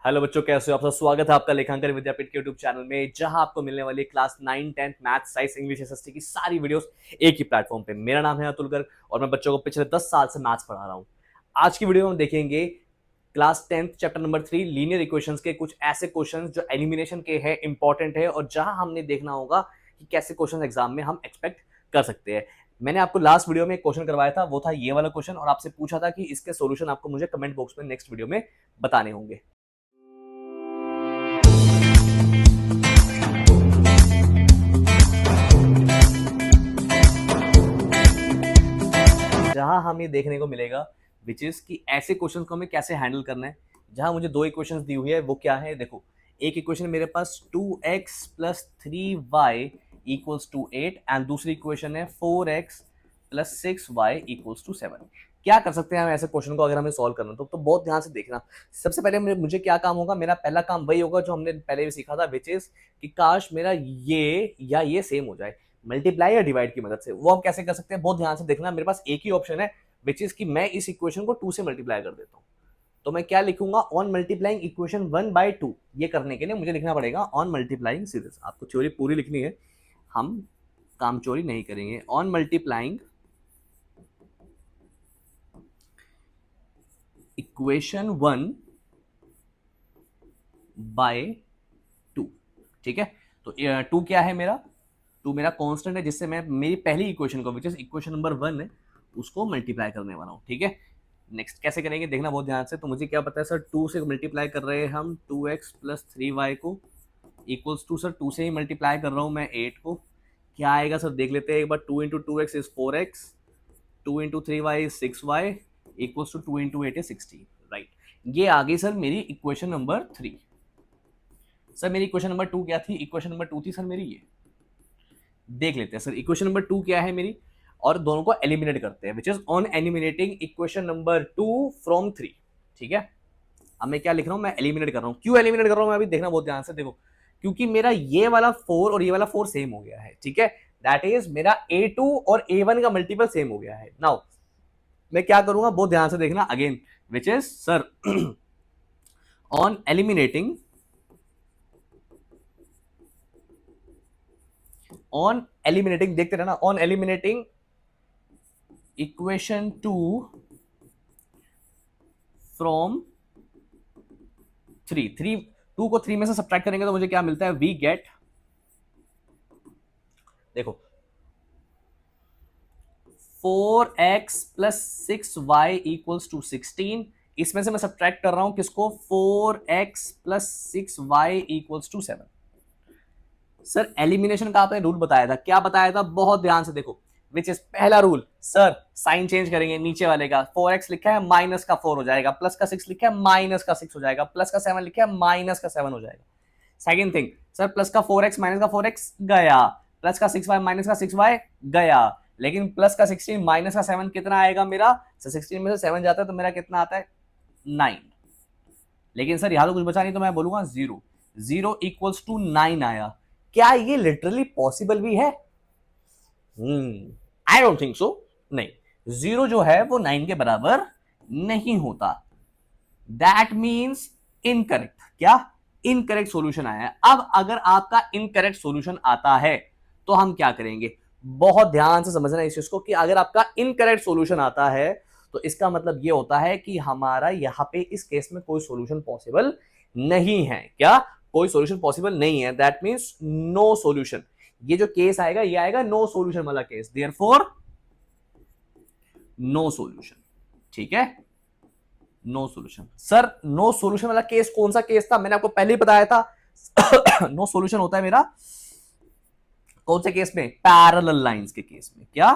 Hello बच्चों, कैसे हो आप सब। स्वागत है आपका लेखांकन विद्यापीठ के यूट्यूब चैनल में, जहां आपको मिलने वाली class 9, 10th math, science, English, SST की सारी वीडियोस एक ही प्लेटफॉर्म पे। मेरा नाम है अतुल गर्ग और मैं बच्चों को पिछले 10 साल से मैथ्स पढ़ा रहा हूं। आज की वीडियो में हम देखेंगे class 10th chapter number 3 linear equations के कुछ ऐसे क्वेश्चंस जो एलिमिनेशन के हैं, इंपॉर्टेंट है और जहां हमने देखना होगा कि कैसे क्वेश्चन एग्जाम में हम एक्सपेक्ट कर सकते हैं। मैंने आपको लास्ट वीडियो में एक क्वेश्चन करवाया था, वो था ये वाला क्वेश्चन, और आपसे पूछा था कि इसके सॉल्यूशन आपको मुझे कमेंट बॉक्स में नेक्स्ट वीडियो में बताने होंगे। जहां हमें देखने को मिलेगा विच इज कि ऐसे क्वेश्चंस को हमें कैसे हैंडल करना है। जहां मुझे दो इक्वेशंस दी हुई है, वो क्या है, देखो। एक इक्वेशन मेरे पास 2x plus 3y equals to 8 and दूसरी इक्वेशन है 4x plus 6y equals to 7। क्या कर सकते हैं हम ऐसे क्वेश्चन को अगर हमें सॉल्व करना तो बहुत ध्यान से देखना। सबसे पहले मुझे क्या काम होगा, मेरा पहला काम वही होगा जो हमने पहले भी सीखा था, विच इज कि काश मेरा ये या ये सेम हो जाए, मल्टीप्लाई या डिवाइड की मदद से। वो हम कैसे कर सकते हैं, बहुत ध्यान से देखना। मेरे पास एक ही ऑप्शन है, विच इज कि मैं इस इक्वेशन को 2 से मल्टीप्लाई कर देता हूं। तो मैं क्या लिखूंगा, ऑन मल्टीप्लाइंग इक्वेशन 1/2। ये करने के लिए मुझे लिखना पड़ेगा ऑन मल्टीप्लाइंग सीरीज। आपको थ्योरी पूरी लिखनी है, हम काम चोरी नहीं करेंगे। On multiplying equation 1/2। ठीक है, तो 2 क्या है मेरा, 2 मेरा कांस्टेंट है जिससे मैं मेरी पहली इक्वेशन को, विच इज इक्वेशन नंबर 1 है, उसको मल्टीप्लाई करने वाला हूं। ठीक है, नेक्स्ट कैसे करेंगे देखना बहुत ध्यान से। तो मुझे क्या पता है सर, 2 से मल्टीप्लाई कर रहे हैं हम 2x प्लस 3y को, इक्वल्स टू सर 2 से ही मल्टीप्लाई कर रहा हूं मैं 8 को। क्या आएगा सर देख लेते हैं एक बार। 2 into 2x is 4x, 2 into 3y is 6y, equals to 2 into 8 is 16। Right, ये आ गई सर मेरी इक्वेशन नंबर 3। सर मेरी इक्वेशन नंबर 2 क्या थी, इक्वेशन नंबर 2 थी सर मेरी ये। देख लेते हैं सर इक्वेशन नंबर 2 क्या है मेरी, और दोनों को एलिमिनेट करते हैं, which is on eliminating equation number 2 from 3। ठीक है, अब मैं क्या लिख रहा हूं, मैं एलिमिनेट कर रहा हूं। क्यों एलिमिनेट कर रहा हूं मैं अभी देखना बहुत ध्यान से, देखो। क्योंकि मेरा ये वाला 4 और ये वाला 4 सेम हो गया है। ठीक है, दैट इज मेरा A2 और A1 का मल्टीपल सेम हो गया है। नाउ मैं क्या करूंगा, बहुत ध्यान से देखना again, which is sir on eliminating, on eliminating, देखते रहना, ऑन एलिमिनेटिंग इक्वेशन 2 फ्रॉम 3। 2 को 3 में से सब्ट्रैक्ट करेंगे तो मुझे क्या मिलता है, वी गेट, देखो 4x plus 6y equals to 16। इसमें से मैं सब्ट्रैक्ट कर रहा हूं किसको, 4x plus 6y equals to 7। Sir elimination का आपने रूल बताया था, क्या बताया था, बहुत ध्यान से देखो। विच इज पहला रूल, सर साइन चेंज करेंगे नीचे वाले का। 4x लिखा है माइनस का 4 हो जाएगा, प्लस का 6 लिखा है माइनस का 6 हो जाएगा, प्लस का 7 लिखा है माइनस का 7 हो जाएगा। सेकंड थिंग, सर प्लस का 4x माइनस का 4x गया, प्लस का 6y माइनस का 6y गया, लेकिन प्लस का 16 माइनस का 7 कितना आएगा मेरा, सर 16 में से 7 जाता है तो मेरा कितना आता है, 9। लेकिन सर यहां तो कुछ बचा नहीं, तो मैं बोलूंगा 0। 0 इक्वल्स टू 9 आया। क्या ये लिटरली पॉसिबल भी है? I don't think so. नहीं, 0 जो है वो 9 के बराबर नहीं होता। That means incorrect. क्या, इनकरेक्ट सॉल्यूशन आया है। अब अगर आपका इनकरेक्ट सॉल्यूशन आता है तो हम क्या करेंगे, बहुत ध्यान से समझना इस चीज को, कि अगर आपका इनकरेक्ट सॉल्यूशन आता है तो इसका मतलब ये होता है कि हमारा यहां पे इस केस में कोई सॉल्यूशन पॉसिबल नहीं है। क्या, कोई सॉल्यूशन पॉसिबल नहीं है, दैट मींस नो सॉल्यूशन। ये जो केस आएगा ये आएगा नो सॉल्यूशन वाला केस, देयरफॉर नो सॉल्यूशन। ठीक है, no solution. Sir no solution वाला केस कौन सा केस था, मैंने आपको पहले ही बताया था। नो सॉल्यूशन होता है मेरा कौन से केस में, पैरेलल लाइंस के केस में। क्या,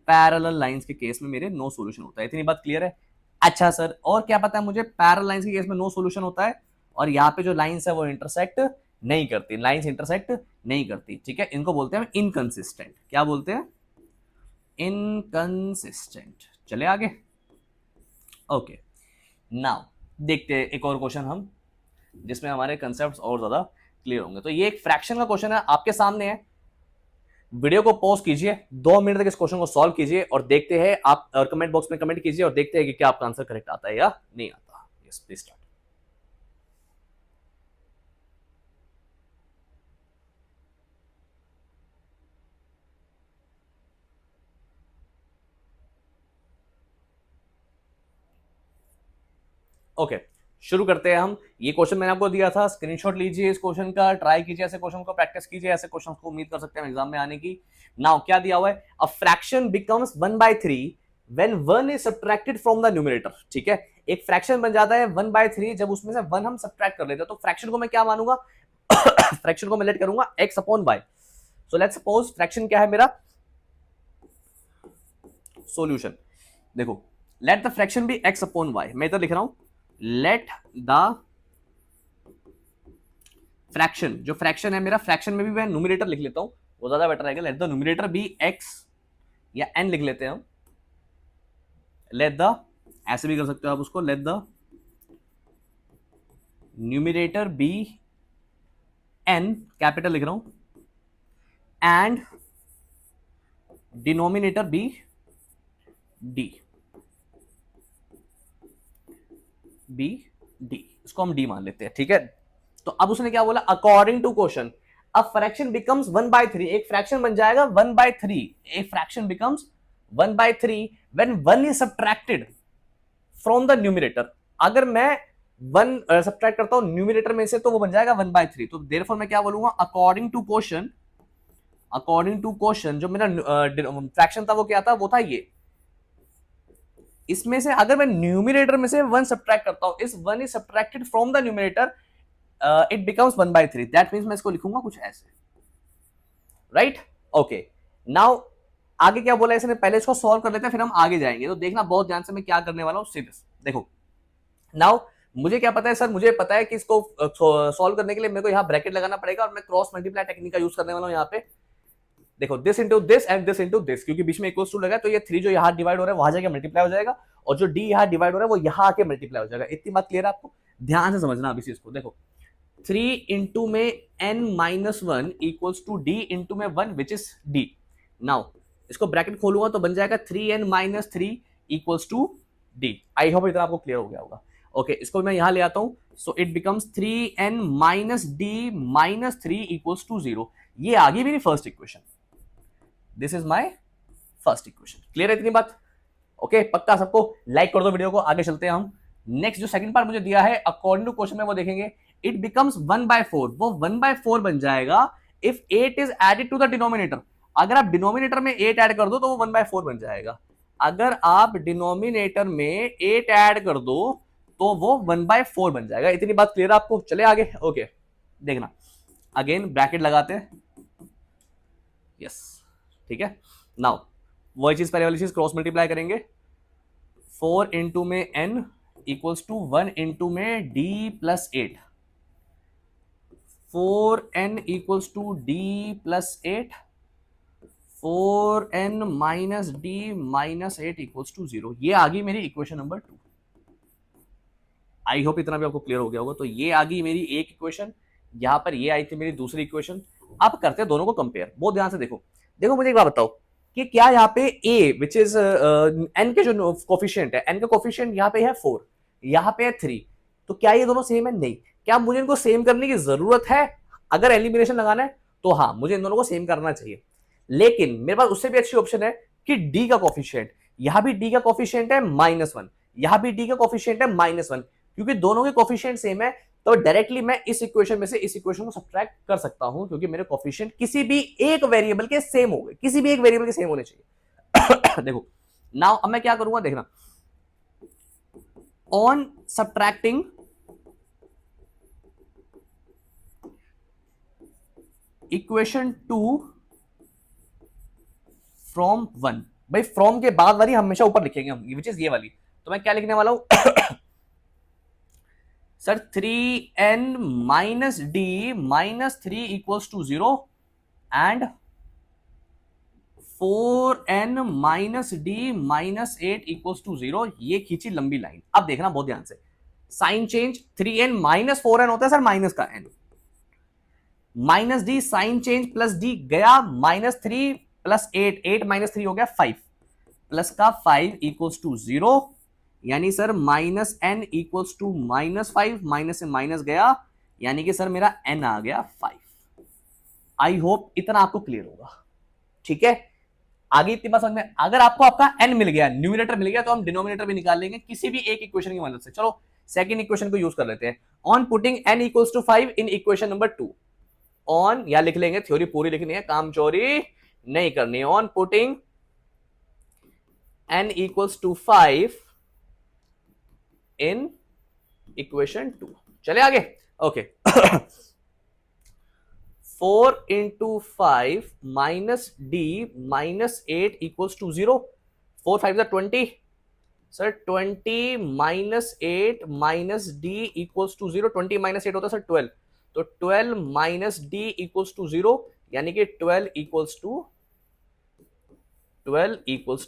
पैरेलल लाइंस के केस में मेरे नो सॉल्यूशन होता है। इतनी बात क्लियर है? अच्छा सर, और क्या पता है मुझे, पैरेलल लाइंस के केस में नो सॉल्यूशन होता है और यहाँ पे जो लाइंस है वो इंटरसेक्ट नहीं करती, लाइंस इंटरसेक्ट नहीं करती। ठीक है, इनको बोलते हैं इनकंसिस्टेंट। क्या बोलते हैं, इनकंसिस्टेंट। चले आगे, ओके। नाउ देखते हैं एक और क्वेश्चन हम, जिसमें हमारे कंसेप्ट्स और ज्यादा क्लियर होंगे। तो ये एक फ्रैक्शन का क्वेश्चन है, आपके सामने है। वीडियो को पॉज कीजिए, 2 मिनट तक इस क्वेश्चन को सॉल्व कीजिए और देखते हैं आप, और कमेंट बॉक्स में कमेंट कीजिए और देखते हैं कि क्या आपका आंसर करेक्ट आता है या नहीं आता। Yes please start. ओके शुरू करते हैं हम। ये क्वेश्चन मैंने आपको दिया था, स्क्रीनशॉट लीजिए इस क्वेश्चन का, ट्राई कीजिए ऐसे क्वेश्चन को, प्रैक्टिस कीजिए ऐसे क्वेश्चन को, उम्मीद कर सकते हैं एग्जाम में आने की। नाउ क्या दिया हुआ है, अ fraction becomes 1/3 when 1 is subtracted from the numerator. ठीक है, एक फ्रैक्शन बन जाता है 1/3 जब उसमें से 1 हम सब्ट्रैक्ट कर लेते हैं। तो फ्रैक्शन को मैं क्या मानूंगा फ्रैक्शन को मैं लेट करूंगा x upon y। So let's suppose fraction क्या है मेरा, सॉल्यूशन देखो, let the fraction be x upon y। मैं इधर लिख रहा हूं लेट द फ्रैक्शन, जो फ्रैक्शन है मेरा, फ्रैक्शन में भी मैं न्यूमरेटर लिख लेता हूं, वो ज्यादा बेटर रहेगा। Let the numerator be x, या n लिख लेते हैं हम। लेट द, ऐसे भी कर सकते हो आप उसको, let the numerator be n, capital लिख रहा हूं, and denominator be d, be d, इसको हम d मान लेते हैं। ठीक है, तो अब उसने क्या बोला, according to question a fraction becomes 1/3, एक फ्रैक्शन बन जाएगा 1/3, एक fraction becomes 1/3 when 1 is subtracted from the numerator. अगर मैं 1 सब्ट्रैक्ट करता हूं न्यूमरेटर में से तो वो बन जाएगा 1/3। तो देयरफॉर मैं क्या बोलूंगा, according to question, according to question जो मेरा फ्रैक्शन था वो क्या था, वो था ये। इसमें से अगर मैं न्यूमरेटर में से 1 सब्ट्रैक्ट करता हूं, इस 1 is subtracted from the numerator, it becomes 1/3। That means मैं इसको लिखूंगा कुछ ऐसे, राइट। ओके, नाउ आगे क्या बोला इसने, पहले इसको सॉल्व कर लेते हैं फिर हम आगे जाएंगे। तो देखना बहुत ध्यान से मैं क्या करने वाला हूं, सीरियस देखो। नाउ मुझे क्या पता है सर, मुझे पता है कि इसको सॉल्व करने के लिए मेरे को यहां ब्रैकेट लगाना पड़ेगा, और मैं क्रॉस मल्टीप्लाई टेक्निक का यूज करने वाला हूं यहां पे। देखो this into this and this into this, क्योंकि बीच में इक्वल्स टू लगा, तो ये 3 जो यहाँ डिवाइड हो रहा है वहां जाके मल्टीप्लाई हो जाएगा, और जो d यहाँ डिवाइड हो रहा है वो यहाँ आके मल्टीप्लाई हो जाएगा। इतनी बात क्लियर है आपको, ध्यान से समझना अभी इसको। देखो 3 इंटू में n-1 equals to d into में 1 विच इज d। नाउ इसको ब्रैकेट खोलूंगा तो बन जाएगा 3n-3 equals to d। I hope इतना आपको क्लियर हो गया होगा। ओके, इसको मैं यहां ले आता हूं, so it becomes 3n-d-3 equals to 0। ये आ गई मेरी first equation, this is my first equation. Clear है इतनी बात? ओके, पक्का सबको लाइक कर दो वीडियो को, आगे चलते हैं हम। नेक्स्ट जो सेकंड पार्ट मुझे दिया है अकॉर्डिंग टू क्वेश्चन में, वो देखेंगे। इट बिकम्स 1/4, वो 1/4 बन जाएगा if 8 is added to the denominator. अगर आप डिनोमिनेटर में 8 ऐड कर दो तो वो 1/4 बन जाएगा। अगर आप डिनोमिनेटर में 8 ऐड कर दो तो वो 1/4 बन जाएगा। इतनी बात क्लियर है आपको? चले आगे। ओके, देखना अगेन ब्रैकेट लगाते हैं, यस ठीक है। नाउ वही चीज, पहले वाली चीज, क्रॉस मल्टीप्लाई करेंगे। 4 इंटू में n इक्वल्स टू 1 इंटू में d plus 8। 4n equals to d plus 8, 4n minus d minus 8 equals to 0। ये आ गई मेरी इक्वेशन नंबर 2। आई होप इतना भी आपको क्लियर हो गया होगा। तो ये आ गई मेरी एक इक्वेशन, यहां पर ये आई थी मेरी दूसरी इक्वेशन। अब करते हैं दोनों को कंपेयर, बहुत ध्यान से देखो। देखो मुझे एक बात बताओ कि क्या यहाँ पे a विच इज n के जो कोफिशिएंट है, n का कोफिशिएंट यहाँ पे है 4, यहाँ पे है 3, तो क्या ये दोनों सेम है? नहीं। क्या मुझे इनको सेम करने की जरूरत है? अगर एलिमिनेशन लगाना है तो हाँ, मुझे इन दोनों को सेम करना चाहिए। लेकिन मेरे पास उससे भी अच्छी ऑप्शन है कि d का कोफिशिएंट, यहां भी d का कोफिशिएंट है -1, यहां भी d का कोफिशिएंट है -1, क्योंकि दोनों के कोफिशिएंट सेम है। तो डायरेक्टली मैं इस इक्वेशन में से इस इक्वेशन को सब्ट्रैक्ट कर सकता हूं, क्योंकि मेरे कोफिशिएंट किसी भी एक वेरिएबल के सेम हो गए, किसी भी एक वेरिएबल के सेम होने चाहिए। देखो नाउ अब मैं क्या करूंगा, देखना। ऑन सब्ट्रैक्टिंग इक्वेशन 2 फ्रॉम 1, भाई फ्रॉम के बाद वाली हमेशा ऊपर लिखेंगे हम, विच इज ये वाली। तो मैं क्या लिखने वाला हूं sir, 3n minus d minus 3 equals to 0 and 4n minus d minus 8 equals to 0। ये खींची लंबी लाइन। अब देखना बहुत ध्यान से, sign change, 3n minus 4n होता है सर, माइनस का n, minus d sign change plus d गया, -3 प्लस 8, 8 माइनस 3 हो गया 5, प्लस का 5 इक्वल्स टू 0, यानी sir -n equals to -5, minus से माइनस गया, यानी कि सर मेरा n आ गया 5। आई होप इतना आपको क्लियर होगा, ठीक है। आगे इतनी बात समझ में। अगर आपको आपका n मिल गया, न्यूमरेटर मिल गया, तो हम डिनोमिनेटर भी निकाल लेंगे किसी भी एक इक्वेशन की मदद से। चलो सेकंड इक्वेशन को यूज कर लेते हैं। On putting n equals to 5 in equation number 2, on या लिख लेंगे, थ्योरी पूरी लिखनी है, काम चोरी नहीं करनी है। On putting n equals to 5 in equation 2, चले आगे। Okay 4 into 5 minus d minus 8 equals to 0, 4 5 20 sir, 20 minus 8 minus d equals to 0, 20 minus 8 होता है सर 12, तो 12 माइनस डी इक्वल्स टू 0, यानी कि 12 इक्वल्स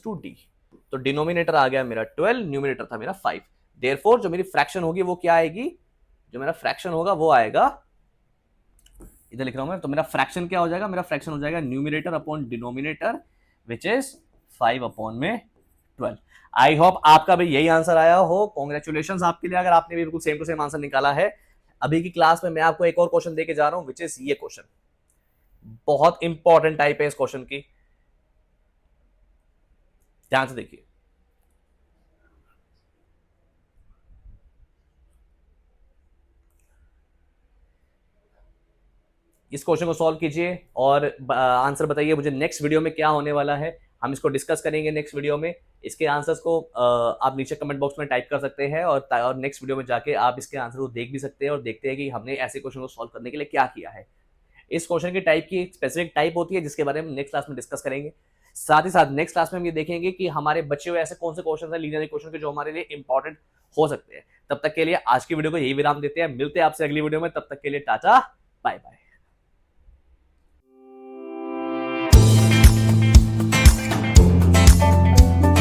टू डी। तो डिनोमिनेटर आ गया मेरा 12, न्यूमिनेटर था मेरा 5। देयरफॉर जो मेरी फ्रैक्शन होगी वो क्या आएगी, जो मेरा फ्रैक्शन होगा वो आएगा, इधर लिख रहा हूं मैं, तो मेरा फ्रैक्शन क्या हो जाएगा, मेरा फ्रैक्शन हो जाएगा numerator upon denominator which is 5 upon में 12। आई होप आपका भी यही आंसर आया हो। कॉन्ग्रेचुलेशन आपके लिए अगर आपने भी बिल्कुल सेम टू सेम आंसर निकाला है। अभी की क्लास में मैं आपको एक और क्वेश्चन देके जा रहा हूं विच इज ये क्वेश्चन, बहुत इंपॉर्टेंट टाइप है इस क्वेश्चन की, ध्यान से देखिए। इस क्वेश्चन को सॉल्व कीजिए और आंसर बताइए मुझे नेक्स्ट वीडियो में क्या होने वाला है, हम इसको डिस्कस करेंगे नेक्स्ट वीडियो में। इसके आंसर्स को आप नीचे कमेंट बॉक्स में टाइप कर सकते हैं और नेक्स्ट वीडियो में जाके आप इसके आंसर को देख भी सकते हैं और देखते हैं कि हमने ऐसे क्वेश्चन को सॉल्व करने के लिए क्या किया है। इस क्वेश्चन की टाइप की एक स्पेसिफिक टाइप होती है जिसके बारे में नेक्स्ट क्लास में डिस्कस करेंगे। साथ ही साथ नेक्स्ट क्लास में हम ये देखेंगे कि हमारे बचे हुए ऐसे कौन से क्वेश्चन है लीनियर इक्वेशन के जो हमारे लिए इंपॉर्टेंट हो सकते हैं। तब तक के लिए आज की वीडियो को यही विराम देते हैं, मिलते हैं आपसे अगली वीडियो में, तब तक के लिए टाटा बाय बाय।